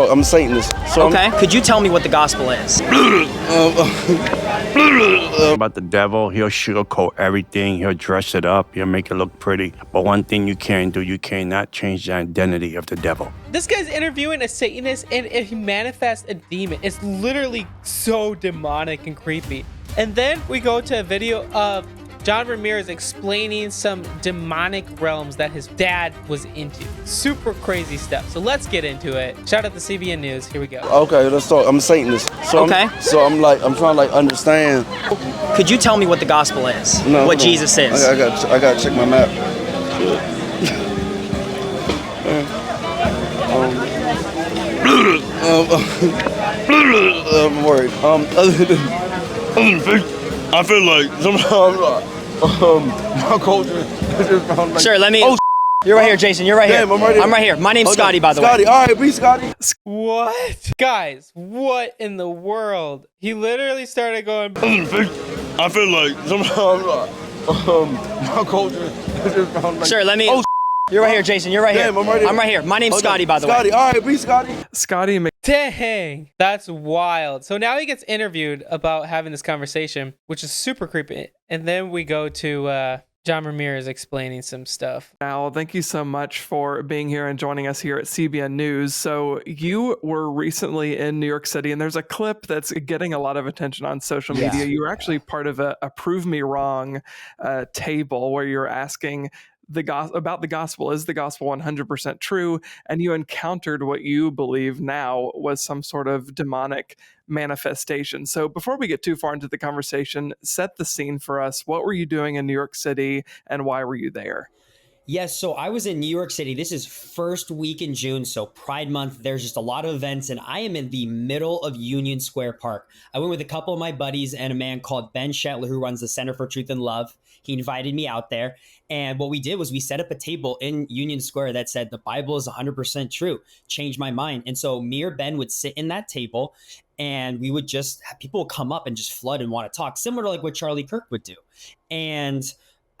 I'm a Satanist. So okay. Could you tell me what the gospel is? About the devil, he'll sugarcoat everything. He'll dress it up. He'll make it look pretty. But one thing you can't do, you cannot change the identity of the devil. This guy's interviewing a Satanist, and if he manifests a demon, it's literally so demonic and creepy. And then we go to a video of John Ramirez explaining some demonic realms that his dad was into. Super crazy stuff. So let's get into it. Shout out to CBN News. Here we go. Okay, let's talk. I'm a Satanist. So okay. I'm trying to like understand. Could you tell me what the gospel is? No, what Jesus is? I got to check my map. I'm worried. Other than I feel like sometimes my culture just like, sure, let me. Oh, you're right here, Jason. You're right here. I'm right here. I'm right here. My name's Scotty, by the Scotty. way. All right, be Scotty. What? Guys, what in the world? He literally started going. I feel like sometimes my culture just like, sure, let me. Oh, you're right here, Jason. You're right here. I'm right here. I'm right here. My name's Scotty, by the Scotty. way. All right, be Scotty. Scotty. Dang, that's wild. So now he gets interviewed about having this conversation, which is super creepy. And then we go to John Ramirez explaining some stuff. Al, thank you so much for being here and joining us here at CBN News. So you were recently in New York City, and there's a clip that's getting a lot of attention on social media. You were actually part of a Prove Me Wrong table where you're asking about the gospel. Is the gospel 100% true? And you encountered what you believe now was some sort of demonic manifestation. So before we get too far into the conversation, set the scene for us. What were you doing in New York City and why were you there? Yes, so I was in New York City. This is first week in June, so Pride Month. There's just a lot of events, and I am in the middle of Union Square Park. I went with a couple of my buddies and a man called Ben Shetler, who runs the Center for Truth and Love. He invited me out there, and what we did was we set up a table in Union Square that said, the Bible is 100% true. Changed my mind. And so me or Ben would sit in that table, and we would just, people would come up and just flood and want to talk, similar to like what Charlie Kirk would do. And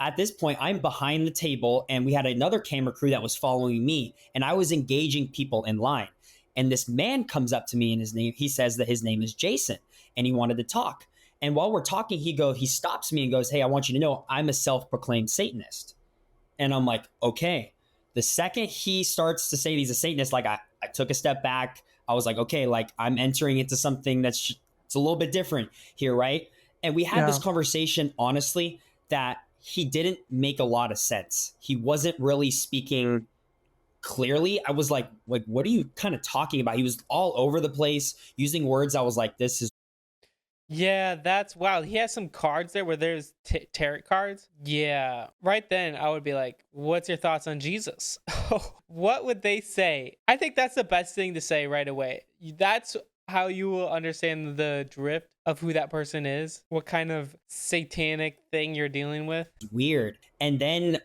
at this point, I'm behind the table, and we had another camera crew that was following me, and I was engaging people in line. And this man comes up to me, and he says that his name is Jason, and he wanted to talk. And while we're talking, he stops me and goes, "Hey, I want you to know I'm a self-proclaimed Satanist." And I'm like, okay. The second he starts to say he's a Satanist, like I took a step back. I was like, okay, like I'm entering into something it's a little bit different here, right? And we had this conversation, honestly, that he didn't make a lot of sense. He wasn't really speaking clearly. I was like, what are you kind of talking about? He was all over the place using words. I was like, this is. Yeah, that's wow. He has some cards there where there's tarot cards. Yeah. Right then, I would be like, what's your thoughts on Jesus? What would they say? I think that's the best thing to say right away. That's how you will understand the drift of who that person is, what kind of satanic thing you're dealing with. Weird. And then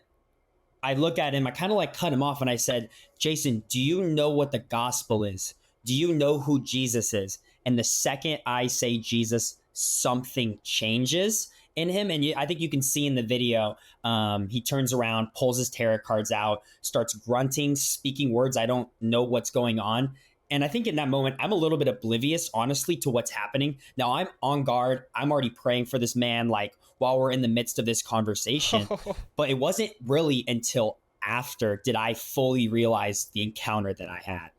I look at him, I kind of like cut him off, and I said, Jason, do you know what the gospel is? Do you know who Jesus is? And the second I say Jesus, something changes in him. And I think you can see in the video, he turns around, pulls his tarot cards out, starts grunting, speaking words. I don't know what's going on. And I think in that moment, I'm a little bit oblivious, honestly, to what's happening. Now I'm on guard. I'm already praying for this man, like while we're in the midst of this conversation. But it wasn't really until after did I fully realize the encounter that I had.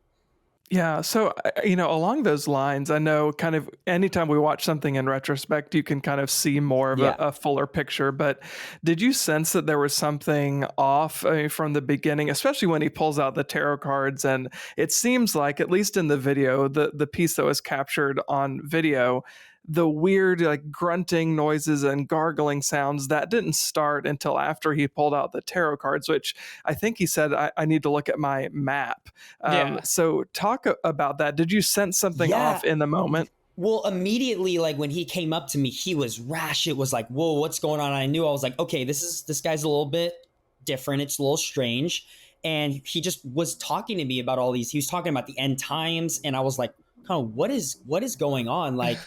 Yeah. So, along those lines, I know kind of anytime we watch something in retrospect, you can kind of see more of a fuller picture. But did you sense that there was something off from the beginning, especially when he pulls out the tarot cards? And it seems like, at least in the video, the piece that was captured on video, the weird like grunting noises and gargling sounds that didn't start until after he pulled out the tarot cards, which I think he said, I need to look at my map. So talk about that. Did you sense something off in the moment? Well, immediately, like when he came up to me, he was rash. It was like, whoa, what's going on? I knew. I was like, okay, this guy's a little bit different. It's a little strange. And he just was talking to me about all these. He was talking about the end times. And I was like, oh, what is going on? Like,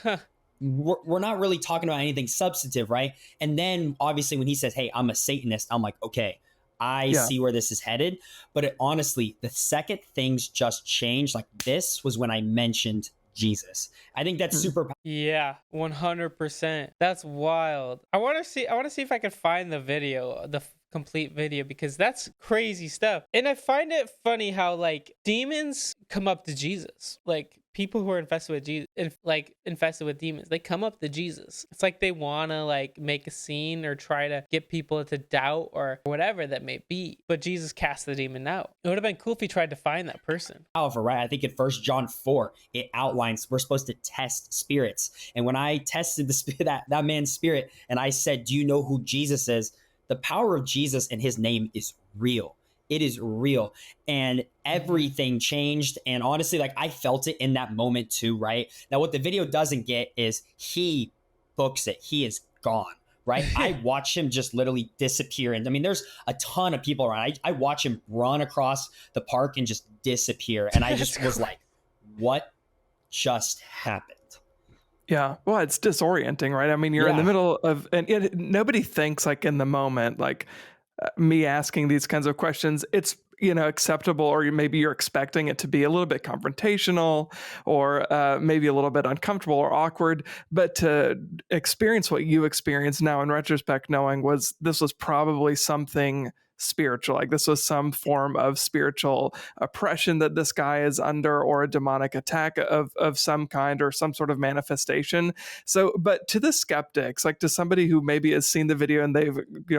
we're not really talking about anything substantive, right? And then obviously when he says, hey, I'm a Satanist, I'm like, okay, I see where this is headed. But honestly, the second things just changed, like this was when I mentioned Jesus. I think that's super. Yeah, 100%. That's wild. I want to see if I can find the video, the complete video, because that's crazy stuff. And I find it funny how like demons come up to Jesus. Like people who are infested with Jesus, infested with demons, they come up to Jesus. It's like they want to like make a scene or try to get people to doubt or whatever that may be. But Jesus cast the demon out. It would have been cool if he tried to find that person. However, right, I think in 1 John 4, it outlines we're supposed to test spirits. And when I tested that man's spirit and I said, do you know who Jesus is? The power of Jesus and his name is real. It is real. And everything changed. And honestly, like I felt it in that moment too, right? Now, what the video doesn't get is he books it. He is gone, right? I watch him just literally disappear. And I mean, there's a ton of people around. I watch him run across the park and just disappear. And I just was like, what just happened? Yeah. Well, it's disorienting, right? I mean, you're in the middle of, and nobody thinks like in the moment, like me asking these kinds of questions, it's, acceptable, or maybe you're expecting it to be a little bit confrontational or maybe a little bit uncomfortable or awkward, but to experience what you experienced now in retrospect, knowing this was probably something spiritual, like this was some form of spiritual oppression that this guy is under, or a demonic attack of some kind, or some sort of manifestation. So, but to the skeptics, like to somebody who maybe has seen the video and they've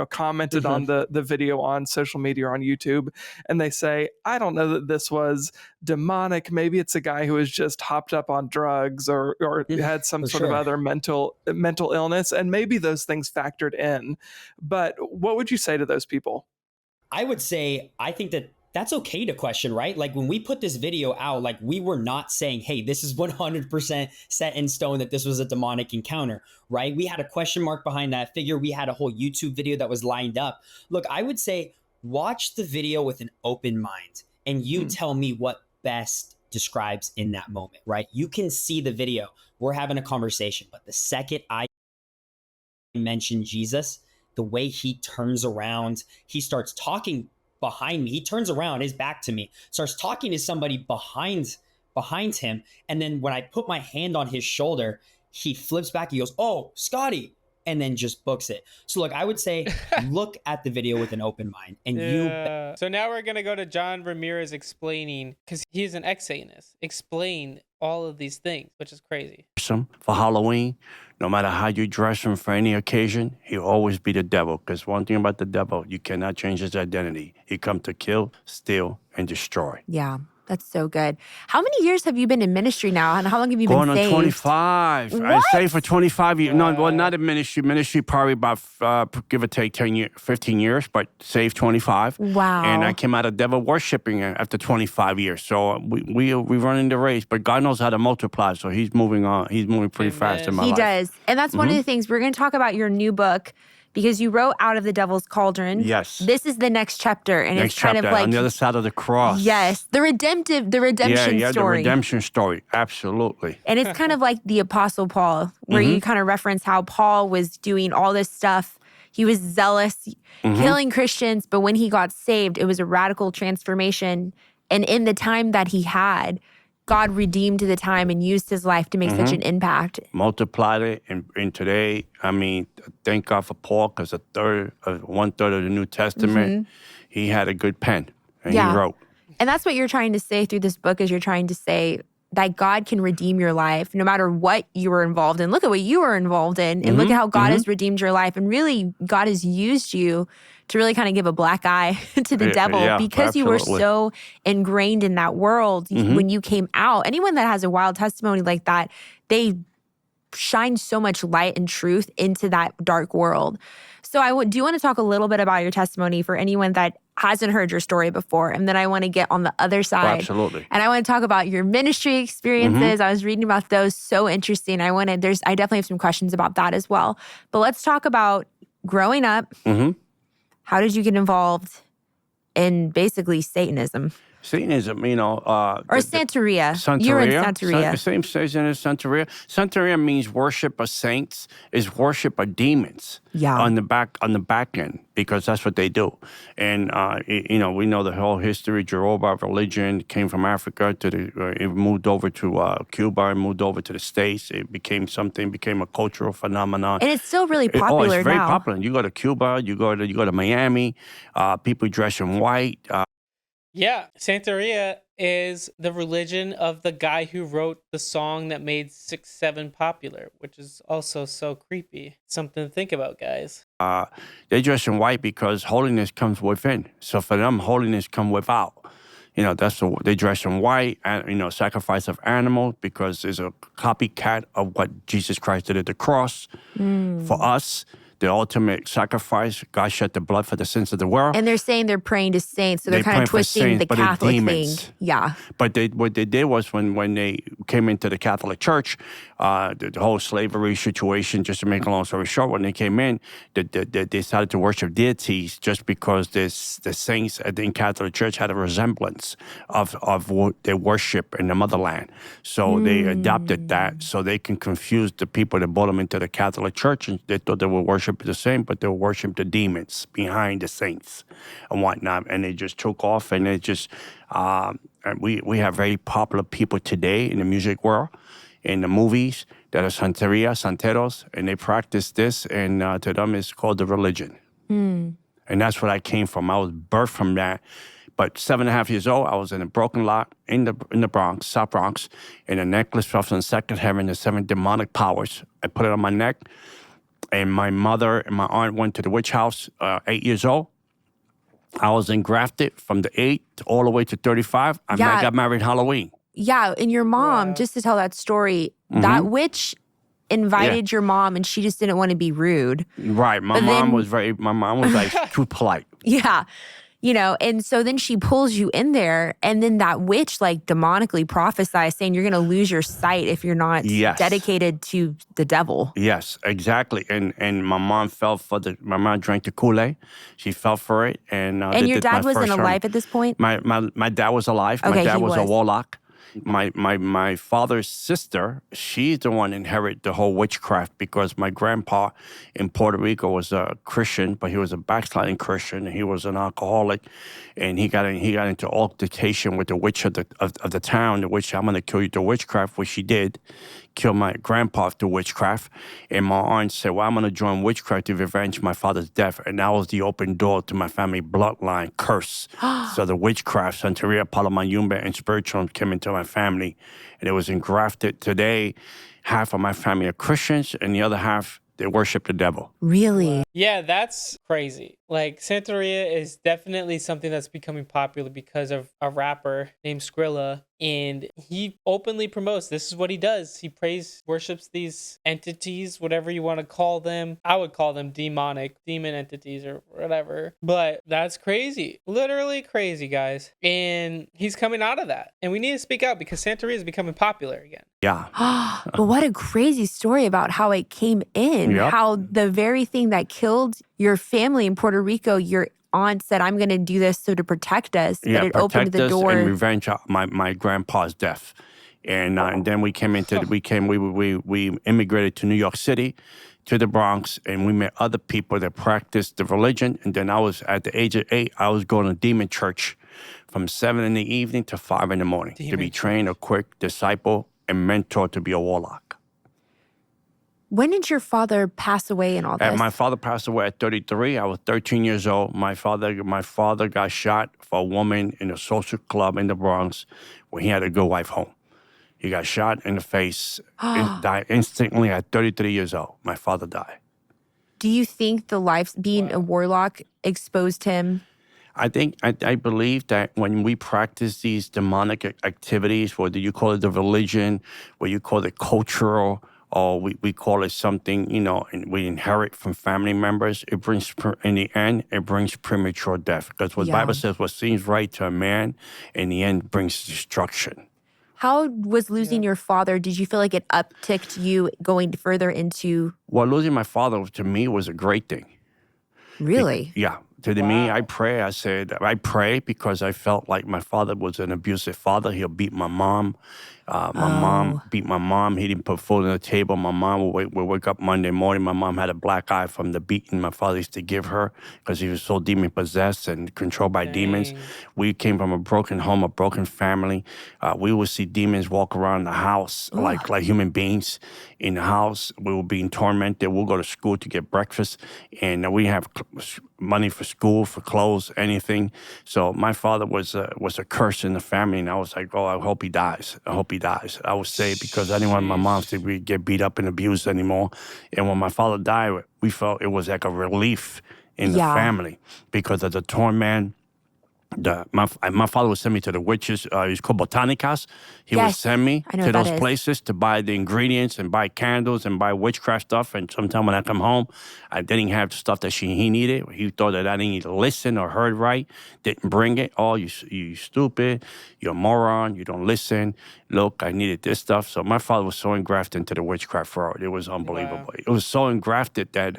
commented on the video on social media or on YouTube, and they say, I don't know that this was demonic. Maybe it's a guy who has just hopped up on drugs or had some sort of other mental illness, and maybe those things factored in. But what would you say to those people? I would say, I think that's okay to question, right? Like when we put this video out, like we were not saying, hey, this is 100% set in stone that this was a demonic encounter, right? We had a question mark behind that figure. We had a whole YouTube video that was lined up. Look, I would say watch the video with an open mind and you tell me what best describes in that moment, right? You can see the video. We're having a conversation, but the second I mention Jesus, the way he turns around, he starts talking behind me. He turns around, his back to me, starts talking to somebody behind him. And then when I put my hand on his shoulder, he flips back. He goes, oh, Scotty. And then just books it. So look, I would say, look at the video with an open mind. And So now we're going to go to John Ramirez explaining, because he's an ex-Satanist, explain all of these things, which is crazy. For Halloween, no matter how you dress him for any occasion, he'll always be the devil. Because one thing about the devil, you cannot change his identity. He come to kill, steal, and destroy. Yeah, that's so good. How many years have you been in ministry now? And how long have you Going been saved? on 25. What? I saved for 25 years. No, well, not in ministry. Ministry probably about, give or take 15 years, but saved 25. Wow. And I came out of devil worshiping after 25 years. So we running the race, but God knows how to multiply. So he's moving on. He's moving pretty fast in my life. He does. And that's one of the things. We're going to talk about your new book, because you wrote Out of the Devil's Cauldron. Yes. This is the next chapter. And Next it's kind chapter, of like on the other side of the cross. Yes. The redemption story. The redemption story. Absolutely. And it's kind of like the Apostle Paul, where you kind of reference how Paul was doing all this stuff. He was zealous, killing Christians, but when he got saved, it was a radical transformation. And in the time that he had, God redeemed the time and used his life to make such an impact. Multiplied it, and today, I mean, thank God for Paul, because 1/3 of the New Testament, he had a good pen, and he wrote. And that's what you're trying to say through this book, is you're trying to say that God can redeem your life no matter what you were involved in. Look at what you were involved in, and look at how God has redeemed your life. And really, God has used you to really kind of give a black eye to the devil, because you were so ingrained in that world when you came out. Anyone that has a wild testimony like that, they shine so much light and truth into that dark world. So I do want to talk a little bit about your testimony for anyone that hasn't heard your story before. And then I want to get on the other side. Absolutely. And I want to talk about your ministry experiences. I was reading about those. So interesting. I definitely have some questions about that as well. But let's talk about growing up. How did you get involved in basically Satanism? Satanism, Or Santeria. You're in Santeria. Same says in Santeria. Santeria means worship of saints, is worship of demons. Yeah. On the back end, because that's what they do. And we know the whole history. Yoruba religion came from Africa it moved over to Cuba and moved over to the States. It became a cultural phenomenon. And it's still really popular it's very now. popular. You go to Cuba, you go to Miami, people dress in white. Yeah, Santeria is the religion of the guy who wrote the song that made 6-7 popular, which is also so creepy. Something to think about, guys. They dress in white because holiness comes within. So for them, holiness comes without. They dress in white, and sacrifice of animals because it's a copycat of what Jesus Christ did at the cross for us. The ultimate sacrifice, God shed the blood for the sins of the world. And they're saying they're praying to saints, so they're kind of twisting saints, the Catholic thing. Yeah. But what they did was when they came into the Catholic Church, the whole slavery situation, just to make a long story short, when they came in, they started to worship deities just because the saints in Catholic Church had a resemblance of what they worship in the motherland. So they adopted that so they can confuse the people that brought them into the Catholic Church, and they thought they would worship the saint, but they would worship the demons behind the saints and whatnot. And they just took off, and they just we have very popular people today in the music world, in the movies, that are santeros, and they practice this, and to them it's called the religion. And that's what I came from. I was birthed from that. But 7.5 years old, I was in a broken lot in the Bronx, South Bronx, and a necklace from the second heaven, the 7 demonic powers. I put it on my neck, and my mother and my aunt went to the witch house, 8 years old. I was engrafted from the 8 all the way to 35. I got married Halloween. Yeah, and your mom, just to tell that story, that witch invited your mom, and she just didn't want to be rude. Right. My mom was like too polite. Yeah. And so then she pulls you in there, and then that witch like demonically prophesies saying you're going to lose your sight if you're not dedicated to the devil. Yes, exactly. And my mom my mom drank the Kool-Aid. She fell for it. And your dad wasn't alive at this point? My dad was alive. Okay, my dad was a warlock. My father's sister, she's the one inherited the whole witchcraft because my grandpa in Puerto Rico was a Christian, but he was a backsliding Christian, and he was an alcoholic, and he got into altercation with the witch of the town, the witch, I'm going to kill you through witchcraft, which she did, kill my grandpa through witchcraft. And my aunt said, well, I'm going to join witchcraft to revenge my father's death. And that was the open door to my family bloodline curse. So the witchcraft, Santeria, Palomayumba, and spiritual came into my family. And it was engrafted. Today, half of my family are Christians, and the other half, they worship the devil. Really? Yeah, that's crazy. Like, Santeria is definitely something that's becoming popular because of a rapper named Skrilla. And he openly promotes, this is what he does. He worships these entities, whatever you want to call them. I would call them demon entities or whatever. But that's crazy. Literally crazy, guys. And he's coming out of that. And we need to speak out because Santeria is becoming popular again. Yeah. But what a crazy story about how it came in. Yep. How the very thing that killed your family in Puerto Rico, your aunt said, I'm going to do this so to protect us. Yeah, but it opened the door. And revenge my grandpa's death. And then we came we immigrated to New York City, to the Bronx, and we met other people that practiced the religion. And then I was, at the age of 8, I was going to demon church from 7 in the evening to 5 in the morning to be trained, a quick disciple, and mentor to be a warlock. When did your father pass away in all this? My father passed away at 33. I was 13 years old. My father got shot for a woman in a social club in the Bronx when he had a good wife home. He got shot in the face and died instantly at 33 years old. My father died. Do you think being a warlock exposed him? I believe that when we practice these demonic activities, whether you call it the religion, whether you call it cultural, or we call it something, and we inherit from family members, in the end, it brings premature death. Because what the Bible says, what seems right to a man, in the end, brings destruction. How was losing your father, did you feel like it upticked you going further into? Well, losing my father, to me, was a great thing. Really? Yeah, me. I Wow. pray. I said, I pray because I felt like my father was an abusive father. He'll beat my mom. My mom Oh, beat my mom. He didn't put food on the table. My mom would wake up Monday morning. My mom had a black eye from the beating my father used to give her because he was so demon possessed and controlled by demons. Dang. We came from a broken home, a broken family. We would see demons walk around the house ugh. like human beings in the house. We were being tormented. We'll go to school to get breakfast, and we have money for school, for clothes, anything. So my father was a curse in the family, and I was like, oh, I hope he dies. I hope he dies. I would say because I didn't want my mom to get beat up and abused anymore. And when my father died, we felt it was like a relief in the Yeah. family because of the torment. My father would send me to the witches. It's called botanicas. He would Yes. send me I know to what that those is. places to buy the ingredients and buy candles and buy witchcraft stuff. And sometime when I come home, I didn't have the stuff that he needed. He thought that I didn't need to listen or heard right. Didn't bring it. Oh, you stupid. You're a moron. You don't listen. Look, I needed this stuff. So my father was so engrafted into the witchcraft world. It was unbelievable. Wow. It was so engrafted that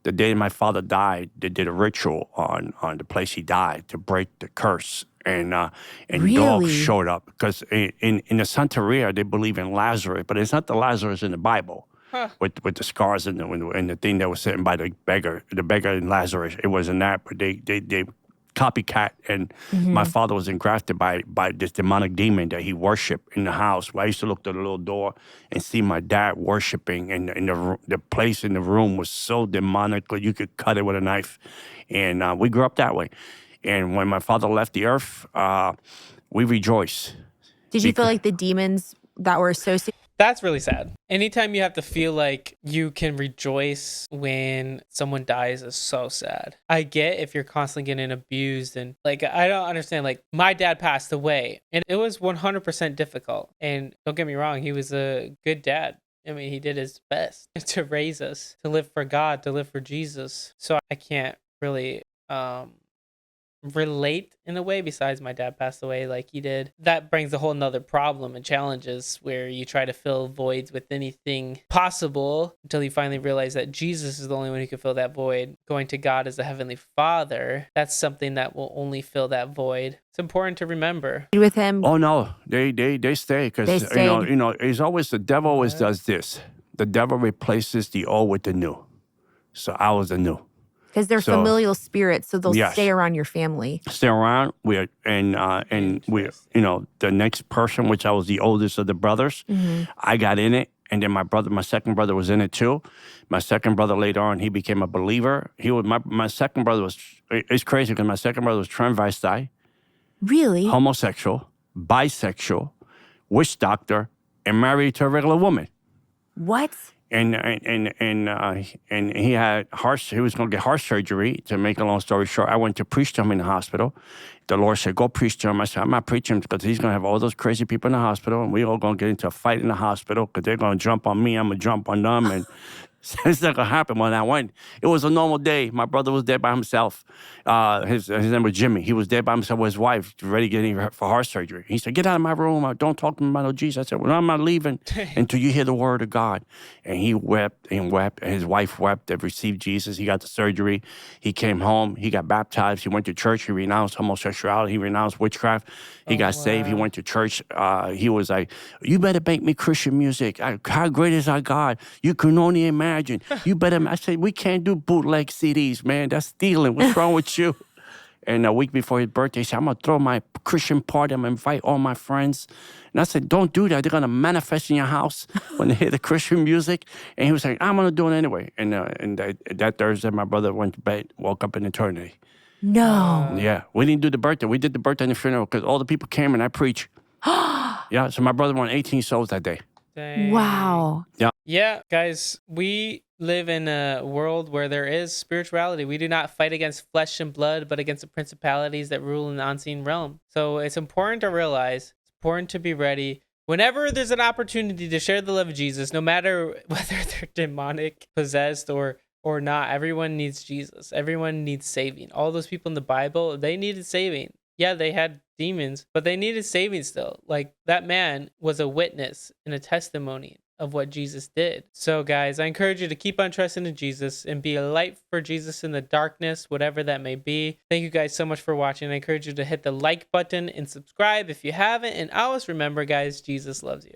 the day my father died, they did a ritual on the place he died to break the curse. And dogs Really? showed up because in the Santeria they believe in Lazarus, but it's not the Lazarus in the Bible Huh. with the scars and the thing that was sitting by the beggar and Lazarus. It wasn't that, but they copycat, and my Mm-hmm. father was engrafted by this demonic demon that he worshipped in the house. I used to look through the little door and see my dad worshiping, and the place in the room was so demonic that you could cut it with a knife. And we grew up that way. And when my father left the earth, we rejoiced. Did you feel Because- like the demons that were associated? That's really sad. Anytime you have to feel like you can rejoice when someone dies is so sad. I get if you're constantly getting abused and like, I don't understand. Like, my dad passed away and it was 100% difficult. And don't get me wrong, he was a good dad. I mean, he did his best to raise us, to live for God, to live for Jesus. So I can't really relate in a way besides my dad passed away like he did. That brings a whole nother problem and challenges where you try to fill voids with anything possible until you finally realize that Jesus is the only one who can fill that void. Going to God as the Heavenly Father, that's something that will only fill that void. It's important to remember. With him? Oh no, they stay They because stayed. it's always the devil always Yeah. does this. The devil replaces the old with the new. So I was the new. Because they're So- familial spirits, so they'll Yes. stay around your family. Stay around. We the next person, which I was the oldest of the brothers, I got in it, and then my second brother was in it too. My second brother later on, he became a believer. He was my second brother was. It's crazy because my second brother was transvestite, Really? homosexual, bisexual, witch doctor, and married to a regular woman. What? And he had he was going to get heart surgery. To make a long story short, I went to preach to him in the hospital. The Lord said, go preach to him. I said, I'm not preaching because he's going to have all those crazy people in the hospital, and we all going to get into a fight in the hospital because they're going to jump on me. I'm going to jump on them. And it's not going to happen. When I went, it was a normal day. My brother was there by himself. His name was Jimmy. He was there by himself with his wife, ready getting for heart surgery. He said, get out of my room. Don't talk to me about no Jesus. I said, well, I'm not leaving until you hear the word of God. And he wept and wept. And his wife wept. They received Jesus. He got the surgery. He came home. He got baptized. He went to church. He renounced homosexuality. He renounced witchcraft. He got saved. He went to church. He was like, you better make me Christian music. How great is our God? You can only imagine. You better. I said, we can't do bootleg CDs, man. That's stealing. What's wrong with you? And a week before his birthday, he said, I'm going to throw my Christian party. I'm going to invite all my friends. And I said, don't do that. They're going to manifest in your house when they hear the Christian music. And he was like, I'm going to do it anyway. And that Thursday, my brother went to bed, woke up in eternity. No. Yeah, we didn't do the birthday. We did the birthday and the funeral because all the people came and I preached. Yeah, so my brother won 18 souls that day. Dang. Wow. Yeah, guys, we live in a world where there is spirituality. We do not fight against flesh and blood, but against the principalities that rule in the unseen realm. So it's important to realize, it's important to be ready. Whenever there's an opportunity to share the love of Jesus, no matter whether they're demonic, possessed, or not, everyone needs Jesus. Everyone needs saving. All those people in the Bible, they needed saving. Yeah, they had demons, but they needed saving still. Like, that man was a witness and a testimony of what Jesus did. So guys, I encourage you to keep on trusting in Jesus and be a light for Jesus in the darkness, whatever that may be. Thank you guys so much for watching. I encourage you to hit the like button and subscribe if you haven't. And always remember, guys, Jesus loves you.